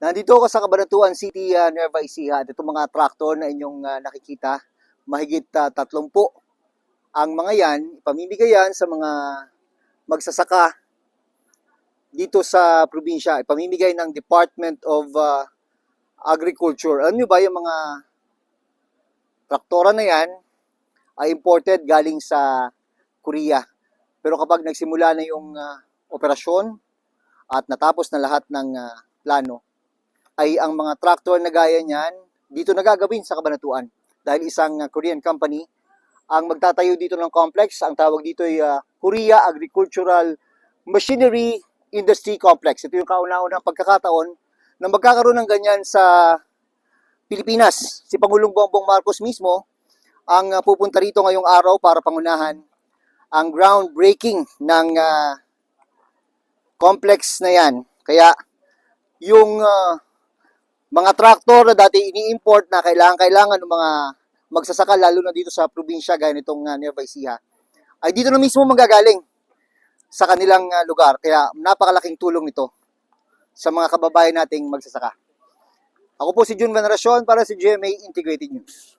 Nandito ako sa Cabanatuan City, Nueva Ecija. At itong mga traktor na inyong nakikita, mahigit 30 ang mga yan. Ipamimigay yan sa mga magsasaka dito sa probinsya. Ipamimigay ng Department of Agriculture. Alam nyo ba yung mga traktora na yan ay imported galing sa Korea. Pero kapag nagsimula na yung operasyon at natapos na lahat ng plano, ay ang mga tractor na gaya niyan dito nagagawin sa Cabanatuan. Dahil isang Korean company ang magtatayo dito ng complex. Ang tawag dito ay Korea Agricultural Machinery Industry Complex. Ito yung kauna-unang pagkakataon na magkakaroon ng ganyan sa Pilipinas. Si Pangulong Bongbong Marcos mismo ang pupunta rito ngayong araw para pangunahan ang groundbreaking ng complex na yan. Kaya yung mga traktor na dati ini-import na kailangan ng mga magsasaka lalo na dito sa probinsya gaya nitong Nueva Ecija ay dito na mismo manggagaling sa kanilang lugar. Kaya napakalaking tulong nito sa mga kababayan nating magsasaka. Ako po si Jun Veneracion para sa GMA Integrated News.